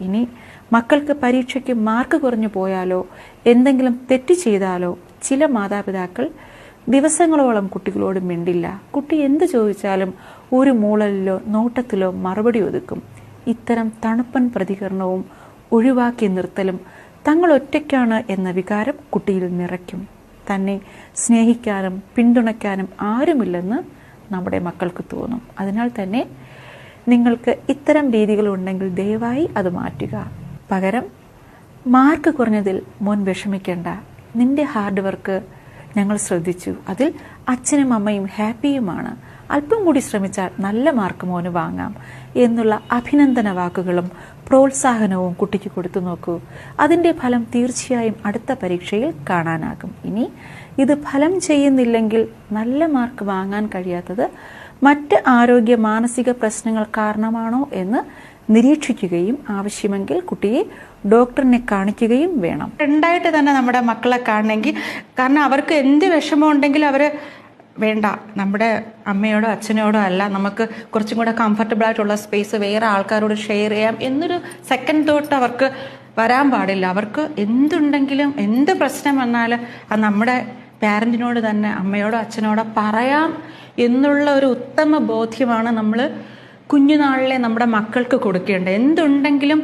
ഇനി മക്കൾക്ക് പരീക്ഷയ്ക്ക് മാർക്ക് കുറഞ്ഞു പോയാലോ എന്തെങ്കിലും തെറ്റ് ചെയ്താലോ ചില മാതാപിതാക്കൾ ദിവസങ്ങളോളം കുട്ടികളോട് മിണ്ടില്ല. കുട്ടി എന്ത് ചോദിച്ചാലും ഒരു മൂളലിലോ നോട്ടത്തിലോ മറുപടി ഒതുക്കും. ഇത്തരം തണുപ്പൻ പ്രതികരണവും ഒഴിവാക്കി നിർത്തലും തങ്ങൾ ഒറ്റയ്ക്കാണ് എന്ന വികാരം കുട്ടിയിൽ നിറയ്ക്കും. തന്നെ സ്നേഹിക്കാനും പിന്തുണയ്ക്കാനും ആരുമില്ലെന്ന് നമ്മുടെ മക്കൾക്ക് തോന്നും. അതിനാൽ തന്നെ നിങ്ങൾക്ക് ഇത്തരം രീതികളുണ്ടെങ്കിൽ ദയവായി അത് മാറ്റുക. പകരം മാർക്ക് കുറഞ്ഞതിൽ മോൻ വിഷമിക്കേണ്ട, നിന്റെ ഹാർഡ് വർക്ക് ഞങ്ങൾ ശ്രദ്ധിച്ചു, അതിൽ അച്ഛനും അമ്മയും ഹാപ്പിയുമാണ്, അല്പം കൂടി ശ്രമിച്ചാൽ നല്ല മാർക്ക് മോന് വാങ്ങാം എന്നുള്ള അഭിനന്ദന വാക്കുകളും പ്രോത്സാഹനവും കുട്ടിക്ക് കൊടുത്തു നോക്കൂ. അതിൻ്റെ ഫലം തീർച്ചയായും അടുത്ത പരീക്ഷയിൽ കാണാനാകും. ഇനി ഇത് ഫലം ചെയ്യുന്നില്ലെങ്കിൽ നല്ല മാർക്ക് വാങ്ങാൻ കഴിയാത്തത് മറ്റ് ആരോഗ്യ മാനസിക പ്രശ്നങ്ങൾ കാരണമാണോ എന്ന് നിരീക്ഷിക്കുകയും ആവശ്യമെങ്കിൽ കുട്ടിയെ ഡോക്ടറിനെ കാണിക്കുകയും വേണം. രണ്ടായിട്ട് തന്നെ നമ്മുടെ മക്കളെ കാണണമെങ്കിൽ, കാരണം അവർക്ക് എന്ത് വിഷമം ഉണ്ടെങ്കിലും അവർ വേണ്ട, നമ്മുടെ അമ്മയോടോ അച്ഛനോടോ അല്ല, നമുക്ക് കുറച്ചും കൂടെ കംഫർട്ടബിൾ ആയിട്ടുള്ള സ്പേസ് വേറെ ആൾക്കാരോട് ഷെയർ ചെയ്യാം എന്നൊരു സെക്കൻഡ് തോട്ട് അവർക്ക് വരാൻ പാടില്ല. അവർക്ക് എന്തുണ്ടെങ്കിലും എന്ത് പ്രശ്നം വന്നാലും അത് നമ്മുടെ പാരന്റിനോട് തന്നെ അമ്മയോടോ അച്ഛനോടോ പറയാം എന്നുള്ള ഒരു ഉത്തമ ബോധ്യമാണ് നമ്മൾ കുഞ്ഞുനാളിലെ നമ്മുടെ മക്കൾക്ക് കൊടുക്കേണ്ടത്. എന്തുണ്ടെങ്കിലും